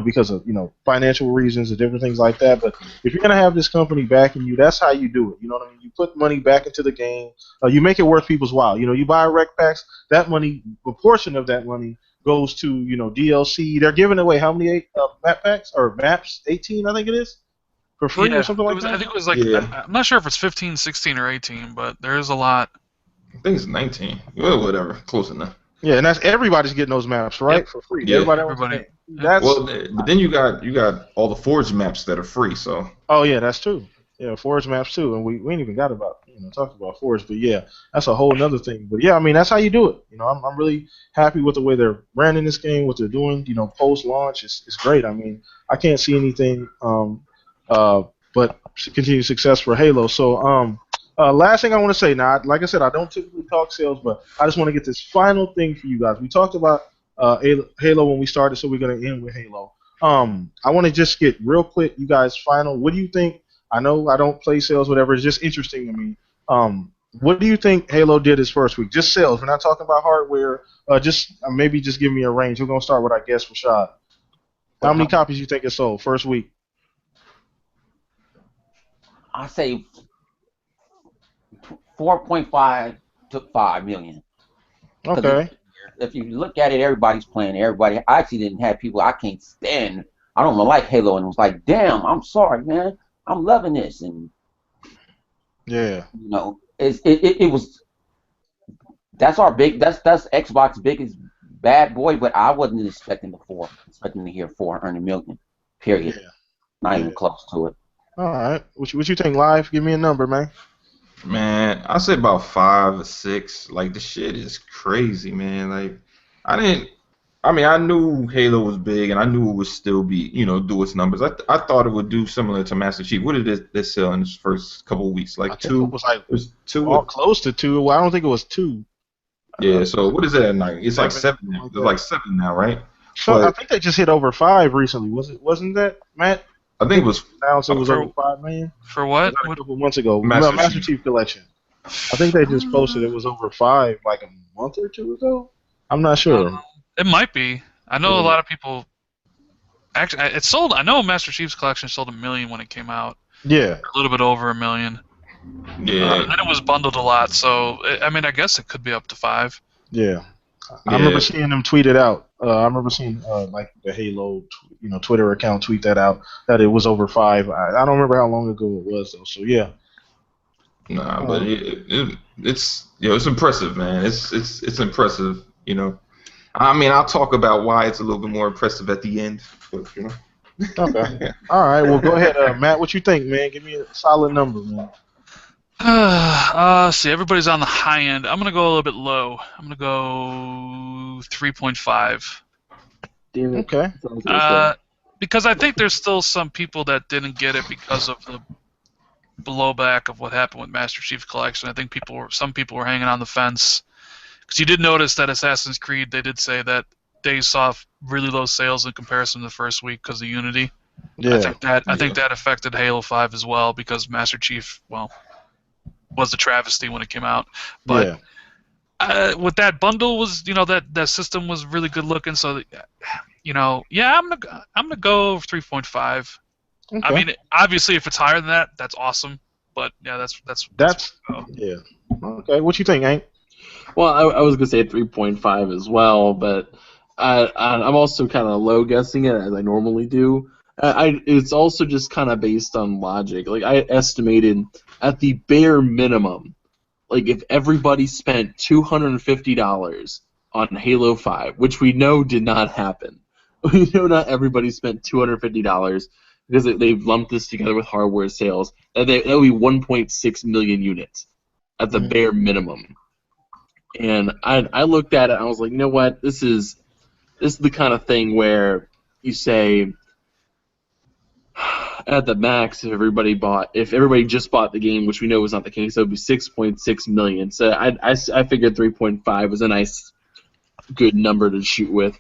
because of financial reasons and different things like that. But if you're gonna have this company backing you, that's how you do it. You know what I mean? You put money back into the game. You make it worth people's while. You buy rec packs. That money, a portion of that money goes to DLC. They're giving away how many map packs or maps? 18, I think it is, for free or something like that. I think it was I'm not sure if it's 15, 16, or 18, but there is a lot. I think it's 19. Well, whatever, close enough. Yeah, and that's everybody's getting those maps, right? For free. Yeah. Everybody. But then you got all the Forge maps that are free. So. Oh yeah, that's true. Yeah, Forge maps too, and we ain't even got about talked about Forge, but yeah, that's a whole another thing. But yeah, I mean that's how you do it. I'm really happy with the way they're branding this game, what they're doing. Post launch, it's great. I mean, I can't see anything but continued success for Halo. So last thing I want to say now, like I said, I don't typically talk sales, but I just want to get this final thing for you guys. We talked about Halo when we started, so we're gonna end with Halo. I want to just get real quick, you guys. Final, what do you think? I know I don't play sales, whatever. It's just interesting to me. What do you think Halo did his first week? Just sales. We're not talking about hardware. Maybe just give me a range. We're gonna start with, I guess, Rashad. How many copies you think it sold first week? I say 4.5 to 5 million. Okay. If you look at it, everybody's playing. Everybody. I actually didn't have people I can't stand. I don't like Halo, and it was like, damn, I'm sorry, man. I'm loving this, and yeah, it was. That's Xbox's biggest bad boy, but I wasn't expecting to hear 400 million. Period. Yeah. Not even close to it. All right, what you think, Live? Give me a number, man. Man, I say about 5 or 6. Like the shit is crazy, man. Like I knew Halo was big, and I knew it would still be, do its numbers. I thought it would do similar to Master Chief. What did it sell in its first couple of weeks? Like 2? It was 2. Close to 2. Well, I don't think it was 2. Yeah. So what is it at night? It's 7. Like 7. It's like 7 now, right? So I think they just hit over 5 recently. Wasn't that, Matt? I think it was. Now it was over 5 million. For what? A couple months ago. Master Chief Collection. I think they just posted it was over 5 like a month or two ago. I'm not sure. It might be. I know a Yeah. lot of people. Actually, it sold. I know Master Chief's Collection sold 1 million when it came out. Yeah. A little bit over 1 million. Yeah. And it was bundled a lot, so I mean, I guess it could be up to 5. Yeah. I remember seeing them tweet it out. I remember seeing like the Halo, Twitter account tweet that out that it was over 5. I don't remember how long ago it was though. So yeah. Nah, but it's it's impressive, man. It's impressive. I mean, I'll talk about why it's a little bit more impressive at the end, but Okay. All right. Well, go ahead, Matt. What you think, man? Give me a solid number, man. See, everybody's on the high end. I'm gonna go a little bit low. I'm gonna go 3.5. Damn it. Okay. That's what I was gonna say. Because I think there's still some people that didn't get it because of the blowback of what happened with Master Chief Collection. I think some people were hanging on the fence. Because you did notice that Assassin's Creed, they did say that they saw really low sales in comparison to the first week because of Unity. Yeah. I think that affected Halo 5 as well because Master Chief, was a travesty when it came out. But with that bundle was, that system was really good looking. So, I'm gonna go 3.5. Okay. I mean, obviously, if it's higher than that, that's awesome. But yeah, that's yeah. Okay. What you think, Hank? Well, I was gonna say 3.5 as well, but I'm also kind of low guessing it as I normally do. It's also just kind of based on logic. Like I estimated at the bare minimum, like if everybody spent $250 on Halo 5, which we know did not happen. We know not everybody spent $250 because they've lumped this together with hardware sales. That would be 1.6 million units at the bare minimum. And I looked at it and I was like, you know what? This is the kind of thing where you say at the max, if everybody just bought the game, which we know was not the case, it would be 6.6 million. So I figured 3.5 was a nice, good number to shoot with.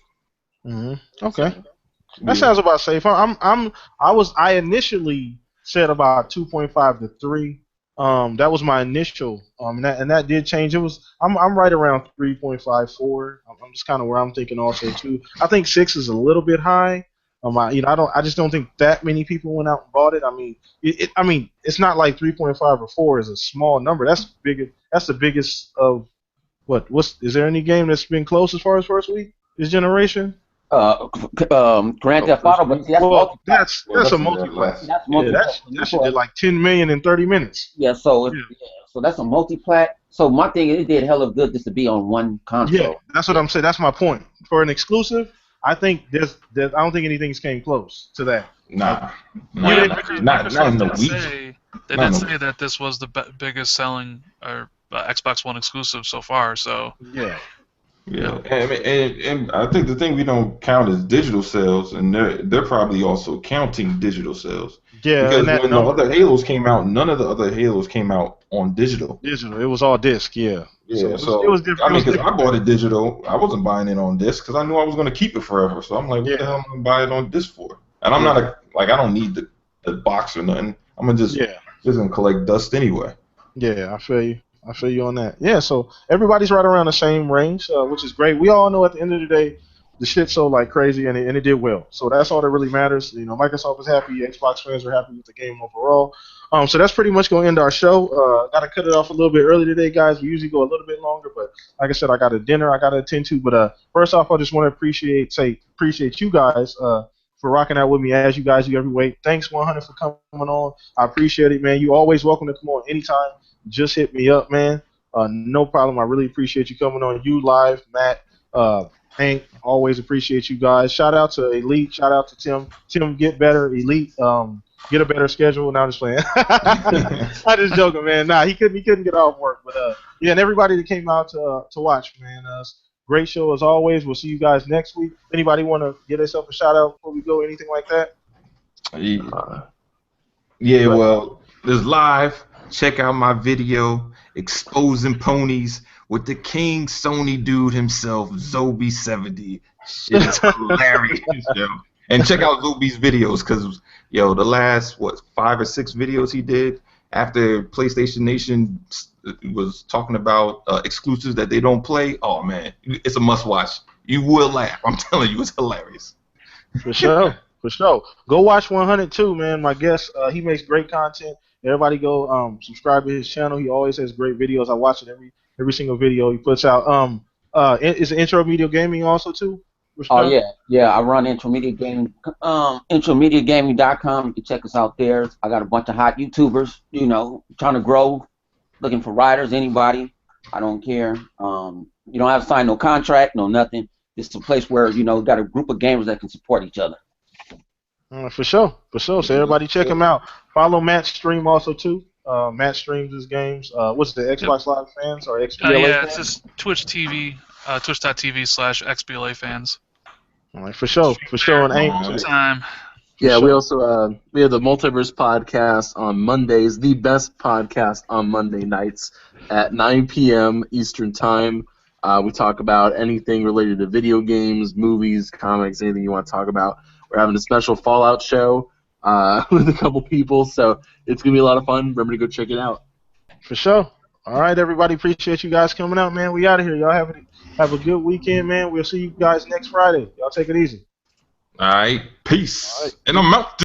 Mm-hmm. Okay, that sounds about safe. I initially said about 2.5 to 3. That was my initial. And that did change. I'm right around 3.54. I'm just kind of where I'm thinking also too. I think 6 is a little bit high. I just don't think that many people went out and bought it. I mean, it's not like 3.5 or 4 is a small number. That's big. That's the biggest of what? Is there any game that's been close as far as first week this generation? Grand Theft Auto, but that's a multi-plat. That shit did like 10 million in 30 minutes. Yeah, so that's a multi-plat. So my thing is, it did hella good just to be on one console. Yeah, that's what I'm saying. That's my point. For an exclusive, I think I don't think anything's came close to that. Nah. Not in the week. They did say that this was the biggest selling Xbox One exclusive so far. So yeah. Yeah, and I think the thing we don't count is digital sales, and they're probably also counting digital sales. Yeah, because when the other Halos came out, none of the other Halos came out on digital. It was all disc. Yeah. Yeah, so it was different. I mean, because I bought it digital, I wasn't buying it on disc because I knew I was going to keep it forever. So I'm like, what the hell am I going to buy it on disc for? And I'm not I don't need the box or nothing. I'm gonna just gonna collect dust anyway. Yeah, I feel you on that. Yeah, so everybody's right around the same range, which is great. We all know at the end of the day, the shit sold like crazy, and it did well. So that's all that really matters. Microsoft is happy, Xbox fans are happy with the game overall. So that's pretty much gonna end our show. Gotta cut it off a little bit early today, guys. We usually go a little bit longer, but like I said, I got a dinner I gotta attend to. But first off, I just want to appreciate you guys for rocking out with me as you guys do every week. Thanks 100 for coming on. I appreciate it, man. You always welcome to come on anytime. Just hit me up, man. No problem. I really appreciate you coming on. You live, Matt, Hank. Always appreciate you guys. Shout out to Elite. Shout out to Tim. Tim, get better. Elite, get a better schedule. Now I'm just playing. I'm just joking, man. Nah, he couldn't get off work. But and everybody that came out to watch, man. Great show as always. We'll see you guys next week. Anybody want to give themselves a shout out before we go? Anything like that? Well, there's live. Check out my video, Exposing Ponies, with the King Sony dude himself, Zobi70. Shit is hilarious, yo. And check out Zobi's videos, because, the last, 5 or 6 videos he did, after PlayStation Nation was talking about exclusives that they don't play, oh man, it's a must-watch. You will laugh. I'm telling you, it's hilarious. For sure. For sure. Go watch 102, man. My guest, he makes great content. Everybody go subscribe to his channel. He always has great videos. I watch it every single video he puts out. Is it Intro Media Gaming also too? Oh yeah. I run Intermediate Gaming, intermediategaming.com. You can check us out there. I got a bunch of hot YouTubers, trying to grow, looking for writers, anybody. I don't care. You don't have to sign no contract, no nothing. It's a place where got a group of gamers that can support each other. For sure. So everybody check him out. Follow Matt's stream also too. Matt streams his games. What's the Xbox Live fans or XBLA yeah, fans? it's just Twitch TV, twitch.tv/XBLA fans. All right, for sure. And aim time. Yeah, we also we have the Multiverse podcast on Mondays, the best podcast on Monday nights at 9 p.m. Eastern Time. We talk about anything related to video games, movies, comics, anything you want to talk about. We're having a special Fallout show with a couple people, so it's going to be a lot of fun. Remember to go check it out. For sure. All right, everybody. Appreciate you guys coming out, man. We out of here. Y'all have a good weekend, man. We'll see you guys next Friday. Y'all take it easy. All right. Peace. All right. And I'm out.